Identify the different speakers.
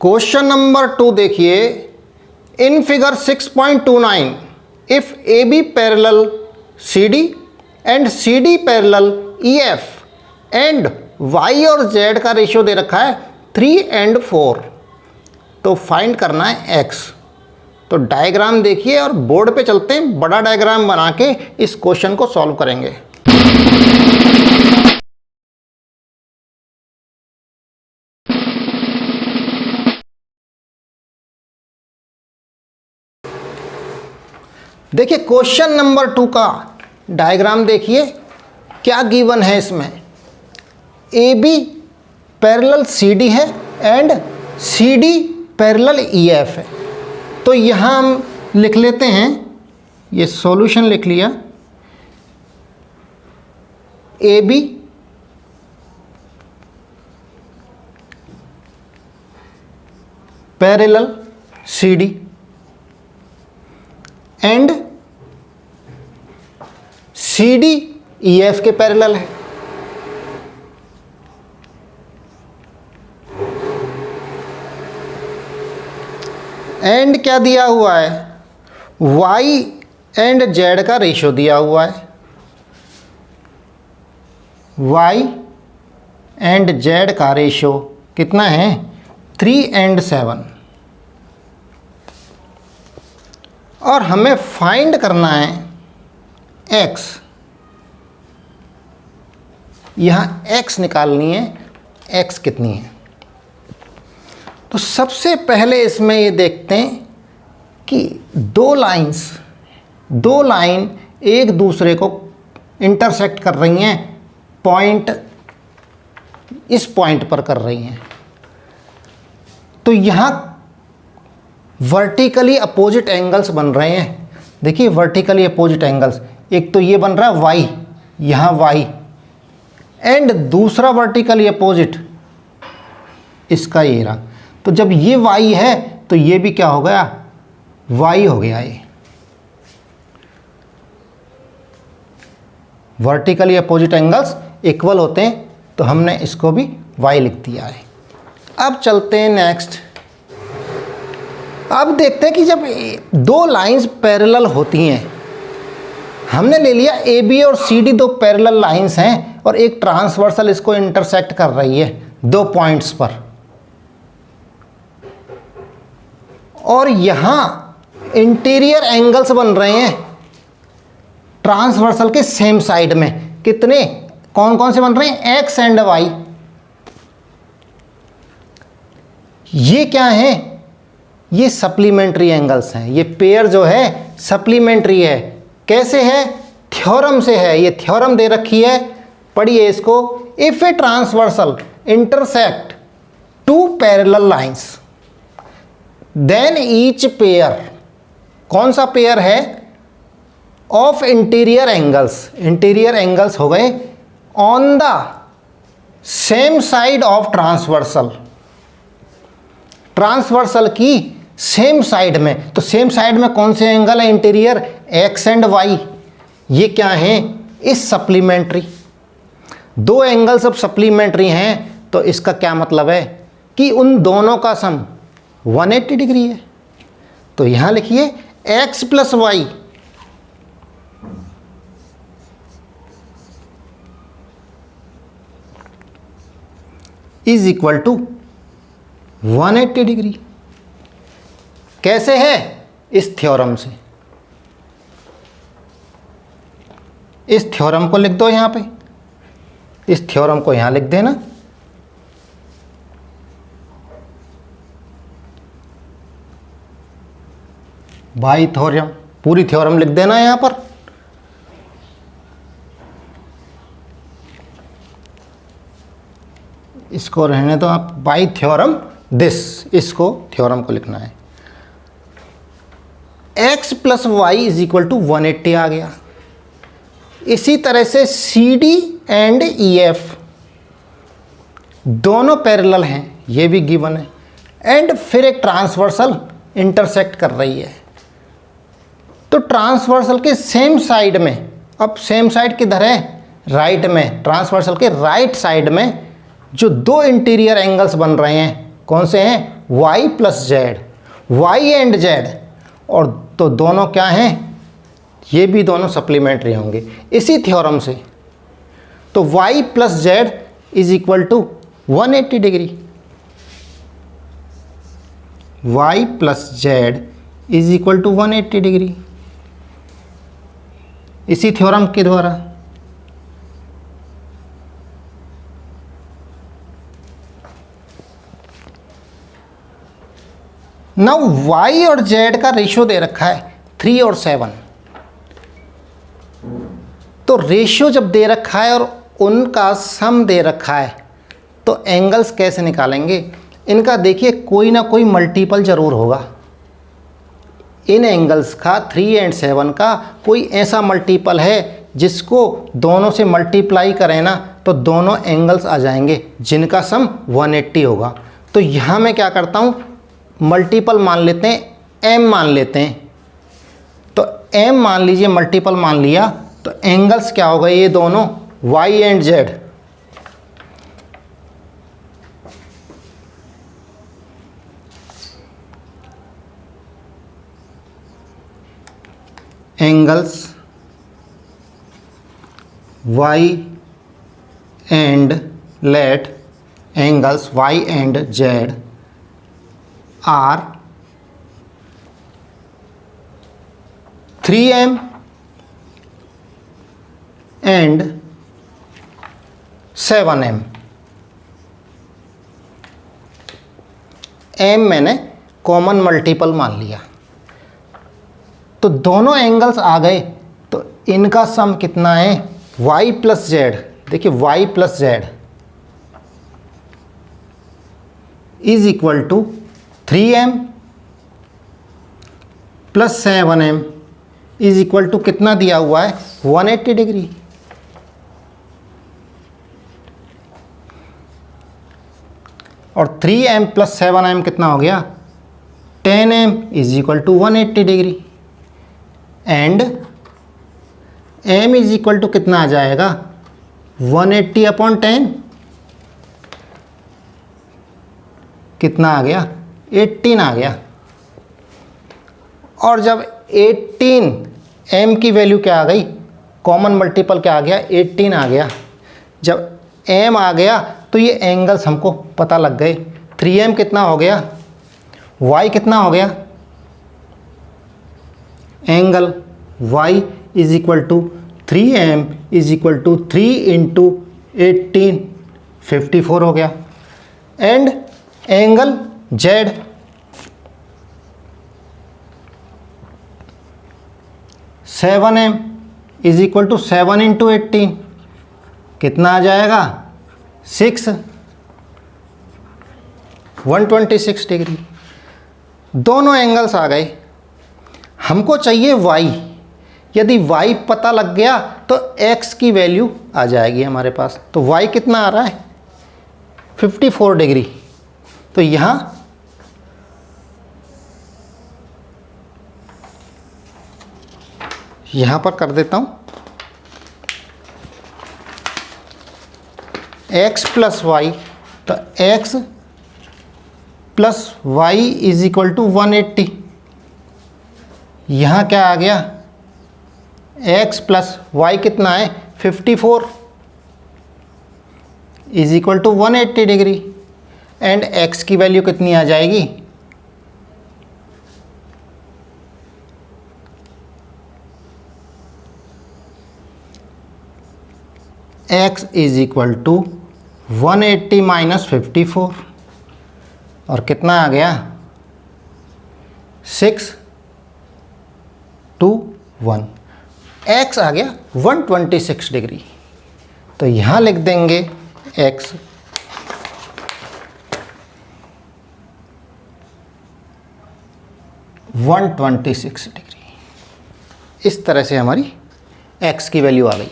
Speaker 1: Question number 2 देखिए, in figure 6.29 if A B parallel C D and C D parallel E F and Y और Z का ratio दे रखा है 3 and 4, तो फाइंड करना है एक्स। तो डायग्राम देखिए और बोर्ड पे चलते हैं, बड़ा डायग्राम बना के इस क्वेश्चन को सॉल्व करेंगे। देखिए क्वेश्चन नंबर 2 का डायग्राम देखिए, क्या गिवन है इसमें। A B parallel C D है and C D parallel E F है। तो यहाँ हम लिख लेते हैं, ये सॉल्यूशन लिख लिया, A B parallel C D and C D E F के पैरेलल है। एंड क्या दिया हुआ है, y एंड z का रेशियो दिया हुआ है। y एंड z का रेशियो कितना है, 3 and 7। और हमें फाइंड करना है x। यहाँ x निकालनी है, x कितनी है। तो सबसे पहले इसमें ये देखते हैं कि दो लाइन एक दूसरे को इंटरसेक्ट कर रही हैं, पॉइंट इस पॉइंट पर कर रही हैं। तो यहाँ वर्टिकली अपोजिट एंगल्स बन रहे हैं। देखिए वर्टिकली अपोजिट एंगल्स, एक तो ये बन रहा है y, यहाँ y, एंड दूसरा वर्टिकली अपोजिट इसका ये रहा। तो जब ये y है तो ये भी क्या हो गया, y हो गया। ये वर्टिकली अपोजिट एंगल्स इक्वल होते हैं, तो हमने इसको भी y लिख दिया है। अब चलते हैं नेक्स्ट। अब देखते हैं कि जब दो लाइंस पैरेलल होती हैं, हमने ले लिया ए बी और सी डी दो पैरेलल लाइंस हैं और एक ट्रांसवर्सल इसको इंटरसेक्ट कर रही है दो पॉइंट्स पर, और यहाँ इंटीरियर एंगल्स बन रहे हैं ट्रांसवर्सल के सेम साइड में। कितने, कौन कौन से बन रहे हैं, एक्स एंड वाई। ये क्या है, ये सप्लीमेंट्री एंगल्स हैं। ये पेयर जो है सप्लीमेंट्री है। कैसे है, थ्योरम से है। ये थ्योरम दे रखी है, पढ़िए इसको। If a transversal intersect two parallel lines then each pair, कौन सा पेयर है, ऑफ इंटीरियर एंगल्स हो गए on the same side of transversal की सेम साइड में। तो सेम साइड में कौन से एंगल है, इंटीरियर, एक्स एंड वाई। ये क्या है, इस सप्लीमेंट्री, दो एंगल सब सप्लीमेंट्री हैं। तो इसका क्या मतलब है कि उन दोनों का सम 180 डिग्री है। तो यहां लिखिए x plus Y is equal to 180 degree. कैसे है, इस थ्योरम से। इस थ्योरम को लिख दो यहां पे, इस थ्योरम को यहां लिख देना। बाई थ्योरम, पूरी थ्योरम लिख देना यहां पर। इसको रहने दो आप, बाई थ्योरम दिस, इसको थ्योरम को लिखना है। x plus Y is equal to 180 आ गया। इसी तरह से C D and E F दोनों पैरेलल हैं, ये भी गिवन है। एंड फिर एक ट्रांसवर्सल इंटरसेक्ट कर रही है। तो ट्रांसवर्सल के सेम साइड में, अब सेम साइड किधर है, राइट में। ट्रांसवर्सल के राइट साइड में जो दो इंटीरियर एंगल्स बन रहे हैं कौन से हैं, y plus Z, Y and Z, और तो दोनों क्या हैं, ये भी दोनों सप्लीमेंट्री होंगे इसी थ्योरम से। तो y plus Z is equal to 180 degree, y plus Z is equal to 180 degree इसी थ्योरम के द्वारा। नाउ y और z का रेशियो दे रखा है 3 और 7। तो रेशियो जब दे रखा है और उनका सम दे रखा है तो एंगल्स कैसे निकालेंगे, इनका देखिए कोई ना कोई मल्टीपल ज़रूर होगा। इन एंगल्स का 3 एंड 7 का कोई ऐसा मल्टीपल है जिसको दोनों से मल्टीप्लाई करें ना तो दोनों एंगल्स आ जाएंगे जिनका सम 180 होगा। तो यहाँ मैं क्या करता हूँ, मल्टीपल मान लेते हैं, m मान लेते हैं। तो m मान लीजिए, मल्टीपल मान लिया, तो एंगल्स क्या हो गए ये दोनों y and z। Angles y and let angles y and z are 3m and 7m। m मैंने कॉमन मल्टीपल मान लिया, तो दोनों एंगल्स आ गए। तो इनका सम कितना है, y प्लस जेड, देखिए y plus Z is equal to 3m plus 7m is equal to कितना दिया हुआ है, 180 डिग्री। और 3m प्लस 7m कितना हो गया, 10m is equal to 180 degree. And m is equal to कितना आ जाएगा, 180 अपॉन 10, कितना आ गया, 18 आ गया। और जब 18 m की वैल्यू क्या आ गई, कॉमन मल्टीपल क्या आ गया, 18 आ गया। जब m आ गया तो ये एंगल्स हमको पता लग गए। 3m कितना हो गया, y कितना हो गया, angle y is equal to 3m is equal to 3 into 18, 54 हो गया। And angle z 7m is equal to 7 into 18, कितना आ जाएगा, 6, 126 डिग्री। दोनों एंगल्स आ गए। हमको चाहिए y। यदि y पता लग गया तो x की वैल्यू आ जाएगी हमारे पास। तो y कितना आ रहा है, 54 डिग्री। तो यहाँ पर कर देता हूँ, x प्लस वाई, तो x plus Y is equal to 180। यहाँ क्या आ गया, x प्लस वाई कितना है, 54 is equal to 180 degree. And x की वैल्यू कितनी आ जाएगी, x is equal to 180 minus 54, और कितना आ गया, 6, 2, 1। x आ गया 126 डिग्री। तो यहाँ लिख देंगे x 126 डिग्री। इस तरह से हमारी x की वैल्यू आ गई।